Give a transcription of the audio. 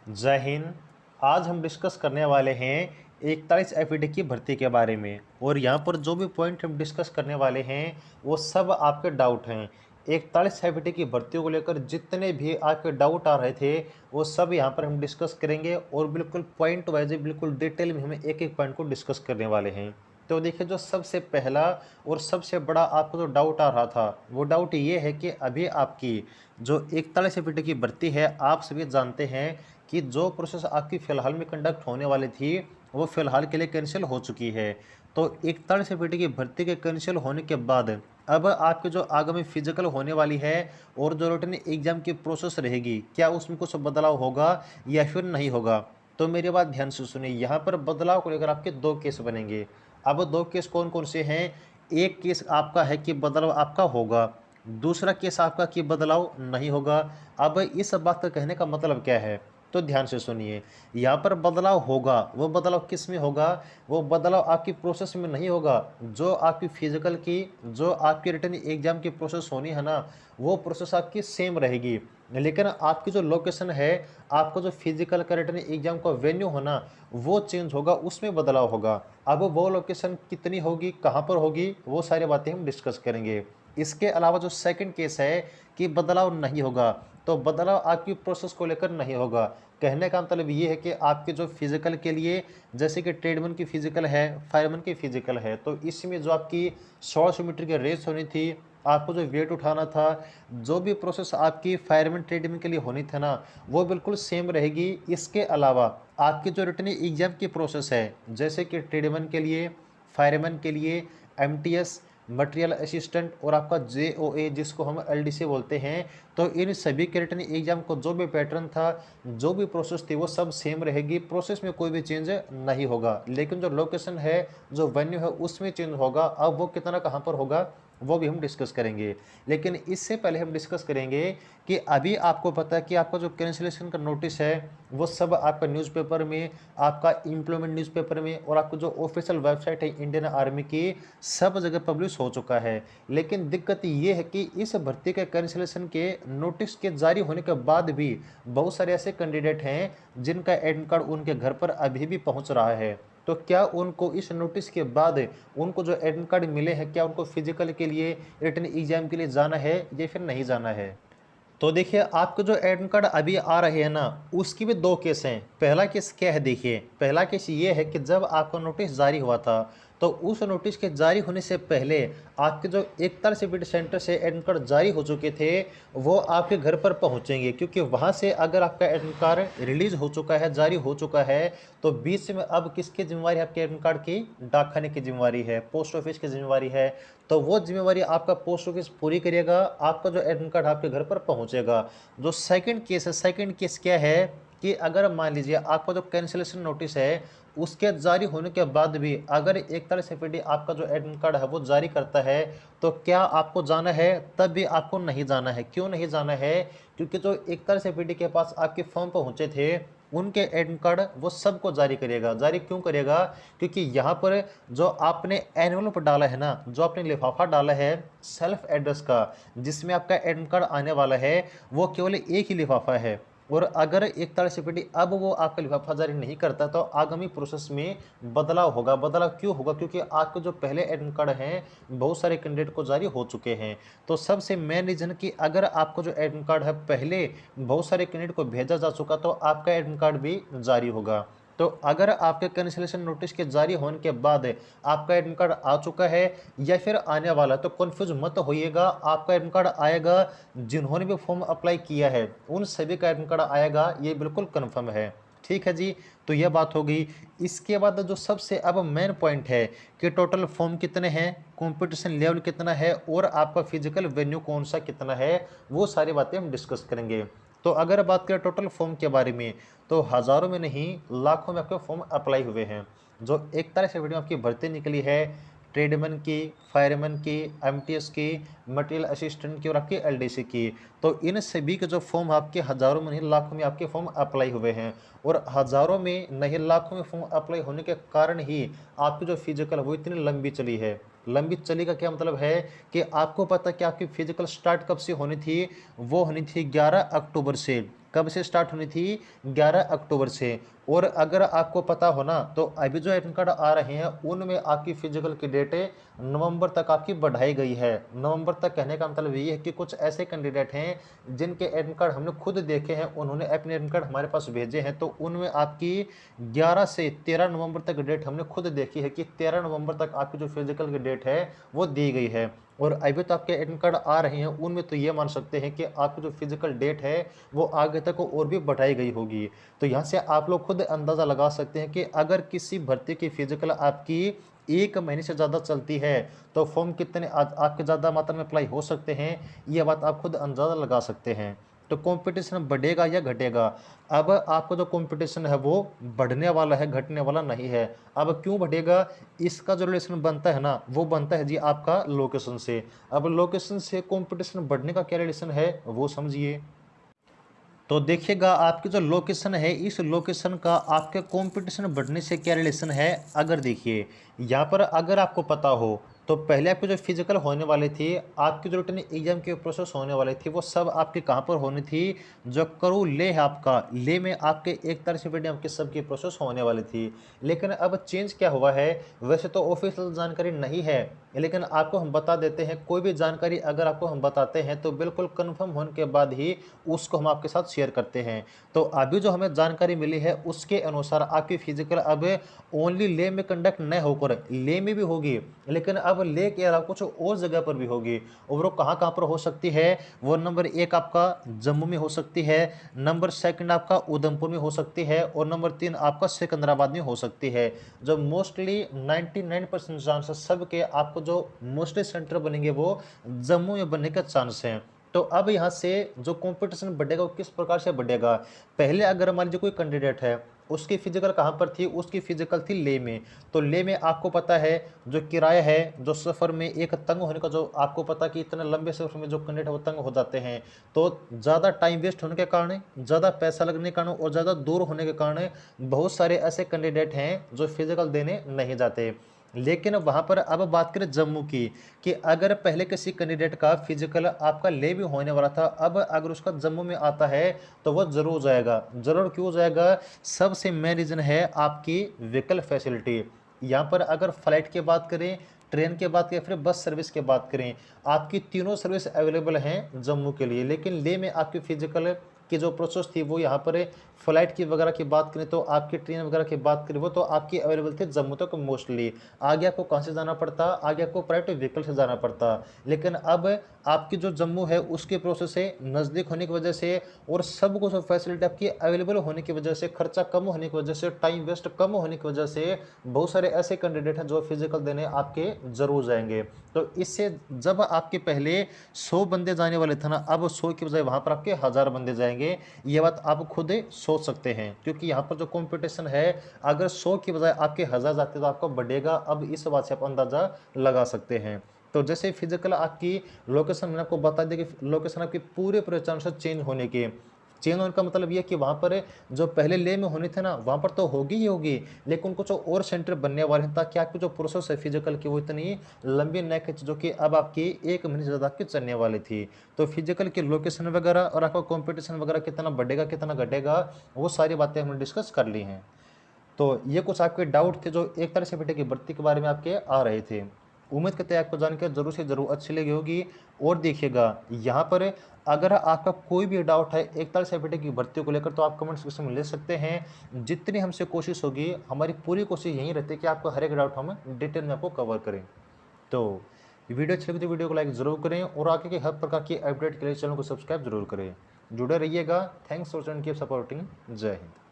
जय हिंद। आज हम डिस्कस करने वाले हैं 41 एफईडी की भर्ती के बारे में। और यहाँ पर जो भी पॉइंट हम डिस्कस करने वाले हैं वो सब आपके डाउट हैं। 41 एफईडी की भर्तियों को लेकर जितने भी आपके डाउट आ रहे थे वो सब यहाँ पर हम डिस्कस करेंगे और बिल्कुल पॉइंट वाइज बिल्कुल डिटेल में हम एक एक पॉइंट को डिस्कस करने वाले हैं। तो देखिए, जो सबसे पहला और सबसे बड़ा आपको जो डाउट आ रहा था वो डाउट ये है कि अभी आपकी जो 41 एफईडी की भर्ती है, आप सभी जानते हैं कि जो प्रोसेस आपकी फ़िलहाल में कंडक्ट होने वाली थी वो फ़िलहाल के लिए कैंसिल हो चुकी है। तो 41 एफईडी की भर्ती के कैंसिल होने के बाद अब आपकी जो आगामी फिजिकल होने वाली है और जो रिटन एग्जाम की प्रोसेस रहेगी, क्या उसमें कुछ बदलाव होगा या फिर नहीं होगा? तो मेरी बात ध्यान से सुनिए। यहाँ पर बदलाव को लेकर आपके दो केस बनेंगे। अब दो केस कौन कौन से हैं? एक केस आपका है कि बदलाव आपका होगा, दूसरा केस आपका कि बदलाव नहीं होगा। अब इस बात का कहने का मतलब क्या है? तो ध्यान से सुनिए। यहाँ पर बदलाव होगा, वो बदलाव किस में होगा? वो बदलाव आपकी प्रोसेस में नहीं होगा। जो आपकी फिजिकल की, जो आपकी रिटन एग्जाम की प्रोसेस होनी है ना, वो प्रोसेस आपकी सेम रहेगी। लेकिन आपकी जो लोकेशन है, आपका जो फिजिकल का रिटन एग्जाम का वेन्यू होना, वो चेंज होगा, उसमें बदलाव होगा। अब वो लोकेशन कितनी होगी, कहाँ पर होगी, वो सारी बातें हम डिस्कस करेंगे। इसके अलावा जो सेकंड केस है कि बदलाव नहीं होगा, तो बदलाव आपकी प्रोसेस को लेकर नहीं होगा। कहने का मतलब ये है कि आपके जो फिजिकल के लिए, जैसे कि ट्रेडमैन की फिजिकल है, फायरमैन की फिजिकल है, तो इसमें जो आपकी 100 मीटर की रेस होनी थी, आपको जो वेट उठाना था, जो भी प्रोसेस आपकी फायरमैन ट्रेडमैन के लिए होनी थी ना, वो बिल्कुल सेम रहेगी। इसके अलावा आपकी जो रिटन एग्जाम की प्रोसेस है, जैसे कि ट्रेडमैन के लिए, फायरमैन के लिए एमटीएस, मटेरियल असिस्टेंट और आपका जेओए जिसको हम एलडीसी बोलते हैं, तो इन सभी के रिटन एग्जाम को जो भी पैटर्न था, जो भी प्रोसेस थी, वो सब सेम रहेगी। प्रोसेस में कोई भी चेंज नहीं होगा, लेकिन जो लोकेशन है, जो वेन्यू है, उसमें चेंज होगा। अब वो कितना कहाँ पर होगा वो भी हम डिस्कस करेंगे। लेकिन इससे पहले हम डिस्कस करेंगे कि अभी आपको पता है कि आपका जो कैंसिलेशन का नोटिस है वो सब आपका न्यूज़पेपर में, आपका एम्प्लॉयमेंट न्यूज़पेपर में और आपको जो ऑफिशियल वेबसाइट है इंडियन आर्मी की, सब जगह पब्लिश हो चुका है। लेकिन दिक्कत ये है कि इस भर्ती के कैंसिलेशन के नोटिस के जारी होने के बाद भी बहुत सारे ऐसे कैंडिडेट हैं जिनका एडमिट कार्ड उनके घर पर अभी भी पहुंच रहा है। तो क्या उनको इस नोटिस के बाद उनको जो एडमिट कार्ड मिले हैं, क्या उनको फिजिकल के लिए, रिटन एग्जाम के लिए जाना है या फिर नहीं जाना है? तो देखिए, आपके जो एडमिट कार्ड अभी आ रहे हैं ना, उसकी भी दो केस हैं। पहला केस क्या है? देखिए, पहला केस ये है कि जब आपका नोटिस जारी हुआ था, तो उस नोटिस के जारी होने से पहले आपके जो 41 एफईडी सेंटर से एडमिट कार्ड जारी हो चुके थे, वो आपके घर पर पहुंचेंगे। क्योंकि वहां से अगर आपका एडमिट कार्ड रिलीज हो चुका है, जारी हो चुका है, तो बीच में अब किसकी जिम्मेवारी है? आपके एडमिट कार्ड की डाक खाने की जिम्मेवारी है, पोस्ट ऑफिस की जिम्मेवारी है। तो वो जिम्मेवारी आपका पोस्ट ऑफिस पूरी करिएगा, आपका जो एडमिट कार्ड आपके घर पर पहुंचेगा। जो सेकंड केस है, सेकंड केस क्या है कि अगर मान लीजिए आपका जो कैंसिलेशन नोटिस है उसके जारी होने के बाद भी अगर 41 एफईडी आपका जो एडमिट कार्ड है वो जारी करता है, तो क्या आपको जाना है? तब भी आपको नहीं जाना है। क्यों नहीं जाना है? क्योंकि जो 41 एफईडी के पास आपके फॉर्म पहुंचे थे, उनके एडमिट कार्ड वो सबको जारी करेगा। जारी क्यों करेगा? क्योंकि यहाँ पर जो आपने एनवलप डाला है ना, जो आपने लिफाफा डाला है सेल्फ एड्रेस का, जिसमें आपका एडमिट कार्ड आने वाला है, वो केवल एक ही लिफाफा है। और अगर 41 एफईडी अब वो आपका लिफाफा जारी नहीं करता, तो आगामी प्रोसेस में बदलाव होगा। बदलाव क्यों होगा? क्योंकि आपके जो पहले एडमिट कार्ड हैं बहुत सारे कैंडिडेट को जारी हो चुके हैं। तो सबसे मेन रीजन कि अगर आपको जो एडमिट कार्ड है पहले बहुत सारे कैंडिडेट को भेजा जा चुका, तो आपका एडमिट कार्ड भी जारी होगा। तो अगर आपके कैंसिलेशन नोटिस के जारी होने के बाद आपका एडमिट कार्ड आ चुका है या फिर आने वाला, तो कन्फ्यूज मत होइएगा। आपका एडमिट कार्ड आएगा, जिन्होंने भी फॉर्म अप्लाई किया है उन सभी का एडमिट कार्ड आएगा, ये बिल्कुल कन्फर्म है। ठीक है जी। तो यह बात हो गई। इसके बाद जो सबसे अब मेन पॉइंट है कि टोटल फॉर्म कितने हैं, कंपटीशन लेवल कितना है और आपका फिजिकल वेन्यू कौन सा कितना है, वो सारी बातें हम डिस्कस करेंगे। तो अगर बात करें टोटल फॉर्म के बारे में, तो हज़ारों में नहीं लाखों में आपके फॉर्म अप्लाई हुए हैं। जो 41 एफईडी में आपकी भर्ती निकली है, ट्रेडमैन की, फायरमैन की, एमटीएस की, मटेरियल असिस्टेंट की और आपकी एलडीसी की, तो इन सभी के जो फॉर्म आपके हज़ारों में नहीं लाखों में आपके फॉर्म अप्लाई हुए हैं। और हज़ारों में नहीं लाखों में फॉर्म अप्लाई होने के कारण ही आपकी जो फिजिकल वो इतनी लंबी चली है। लंबी चली का क्या मतलब है कि आपको पता है कि आपकी फिजिकल स्टार्ट कब से होनी थी? वो होनी थी 11 अक्टूबर से। कब से स्टार्ट होनी थी? 11 अक्टूबर से। और अगर आपको पता हो ना, तो अभी जो एडमिट कार्ड आ रहे हैं उनमें आपकी फिजिकल की डेट नवंबर तक आपकी बढ़ाई गई है। नवंबर तक कहने का मतलब यही है कि कुछ ऐसे कैंडिडेट हैं जिनके एडमिट कार्ड हमने खुद देखे हैं, उन्होंने अपने एडमिट कार्ड हमारे पास भेजे हैं, तो उनमें आपकी 11 से 13 नवंबर तक डेट हमने खुद देखी है कि 13 नवंबर तक आपकी जो फिजिकल की डेट है वो दी गई है। और अभी तो आपके एडमिट कार्ड आ रहे हैं, उनमें तो ये मान सकते हैं कि आपकी जो फिजिकल डेट है वो आगे तक और भी बढ़ाई गई होगी। तो यहाँ से आप लोग खुद अंदाज़ा लगा सकते हैं कि अगर किसी भर्ती की फिजिकल आपकी 1 महीने से ज़्यादा चलती है तो फॉर्म कितने आपके ज़्यादा मात्रा में अप्लाई हो सकते हैं, ये बात आप खुद अंदाज़ा लगा सकते हैं। तो कंपटीशन बढ़ेगा या घटेगा? अब आपका जो कंपटीशन है वो बढ़ने वाला है, घटने वाला नहीं है। अब क्यों बढ़ेगा? इसका जो रिलेशन बनता है ना, वो बनता है जी आपका लोकेशन से। अब लोकेशन से कंपटीशन बढ़ने का क्या रिलेशन है वो समझिए। तो देखिएगा, आपकी जो लोकेशन है, इस लोकेशन का आपके कंपटीशन बढ़ने से क्या रिलेशन है। अगर देखिए यहाँ पर अगर आपको पता हो तो पहले आपकी जो फिजिकल होने वाली थी, आपकी जो रिटन एग्जाम की प्रोसेस होने वाली थी, वो सब आपकी कहाँ पर होनी थी? जो करू ले है आपका, ले में आपके 1 तारीख से पहले आपकी सबकी प्रोसेस होने वाली थी। लेकिन अब चेंज क्या हुआ है? वैसे तो ऑफिशियल जानकारी नहीं है, लेकिन आपको हम बता देते हैं। कोई भी जानकारी अगर आपको हम बताते हैं तो बिल्कुल कन्फर्म होने के बाद ही उसको हम आपके साथ शेयर करते हैं। तो अभी जो हमें जानकारी मिली है उसके अनुसार आपकी फिजिकल अब ओनली ले में कंडक्ट न होकर ले में भी होगी, लेकिन अब ले के अलावा कुछ और जगह पर भी होगी। और वो कहाँ कहाँ पर हो सकती है? वो नंबर 1 आपका जम्मू में हो सकती है, नंबर 2 आपका उधमपुर में हो सकती है, और नंबर 3 आपका सिकंदराबाद में हो सकती है। जो मोस्टली 99% चांस है सबके आपको जो मोस्टली सेंटर बनेंगे वो जम्मू में बनने का चांस है। तो अब यहाँ से जो कंपटीशन बढ़ेगा वो किस प्रकार से बढ़ेगा? पहले अगर मान लीजिए कोई कैंडिडेट है, उसकी फिजिकल कहाँ पर थी? उसकी फिजिकल थी ले में। तो ले में आपको पता है जो किराया है, जो सफ़र में एक तंग होने का, जो आपको पता कि इतने लंबे सफ़र में जो कैंडिडेट है वो तंग हो जाते हैं, तो ज़्यादा टाइम वेस्ट होने के कारण, ज़्यादा पैसा लगने के कारण और ज़्यादा दूर होने के कारण बहुत सारे ऐसे कैंडिडेट हैं जो फिजिकल देने नहीं जाते। लेकिन वहाँ पर अब बात करें जम्मू की, कि अगर पहले किसी कैंडिडेट का फिजिकल आपका ले भी होने वाला था, अब अगर उसका जम्मू में आता है तो वह जरूर जाएगा। जरूर क्यों जाएगा? सबसे मेन रीज़न है आपकी व्हीकल फैसिलिटी। यहाँ पर अगर फ्लाइट की बात करें, ट्रेन की बात करें, फिर बस सर्विस की बात करें, आपकी तीनों सर्विस अवेलेबल हैं जम्मू के लिए। लेकिन ले में आपकी फिजिकल की जो प्रोसेस थी वो यहाँ पर फ्लाइट की वगैरह की बात करें, तो आपकी ट्रेन वगैरह की बात करें, वो तो आपकी अवेलेबल थी जम्मू तक मोस्टली। आगे आपको कहाँ से जाना पड़ता? आगे आपको प्राइवेट व्हीकल से जाना पड़ता। लेकिन अब आपकी जो जम्मू है उसके प्रोसेस से नज़दीक होने की वजह से और सब कुछ फैसिलिटी आपकी अवेलेबल होने की वजह से, खर्चा कम होने की वजह से, टाइम वेस्ट कम होने की वजह से बहुत सारे ऐसे कैंडिडेट हैं जो फिजिकल देने आपके ज़रूर जाएंगे। तो इससे जब आपके पहले 100 बंदे जाने वाले थे ना, अब 100 की बजाय वहाँ पर आपके 1000 बंदे जाएंगे। ये बात आप खुद सोच सकते हैं, क्योंकि यहाँ पर जो कंपटीशन है, अगर 100 की बजाय आपके 1000 जाते तो आपका बढ़ेगा। अब इस बात से आप अंदाज़ा लगा सकते हैं। तो जैसे फिजिकल आपकी लोकेशन, मैंने आपको बता दिया कि लोकेशन आपकी पूरे चांस से चेंज होने की। चेंज होने का मतलब ये कि वहाँ पर जो पहले ले में होनी थे ना, वहाँ पर तो होगी ही होगी, लेकिन कुछ और सेंटर बनने वाले हैं, ताकि आपकी जो प्रोसेस है फिजिकल की वो इतनी लंबी न खिंचे, जो कि अब आपकी 1 महीने से ज़्यादा आपकी चलने वाली थी। तो फिजिकल की लोकेशन वगैरह और आपका कॉम्पिटिशन वगैरह कितना बढ़ेगा कितना घटेगा, वो सारी बातें हमने डिस्कस कर ली हैं। तो ये कुछ आपके डाउट थे जो 1 तारीख से बेटे की भर्ती के बारे में आपके आ रहे थे। उम्मीद करते हैं आपको जानकर जरूर से ज़रूर अच्छी लगी होगी। और देखिएगा यहाँ पर अगर आपका कोई भी डाउट है 1 तारीख से बेटे की भर्ती को लेकर, तो आप कमेंट सेक्शन में ले सकते हैं। जितनी हमसे कोशिश होगी, हमारी पूरी कोशिश यही रहती है कि आपको हर एक डाउट हम डिटेल में आपको कवर करें। तो वीडियो अच्छी लगी तो वीडियो को लाइक ज़रूर करें, और आगे के हर प्रकार की अपडेट के लिए चैनल को सब्सक्राइब जरूर करें। जुड़े रहिएगा। Thanks for keep supporting. जय हिंद।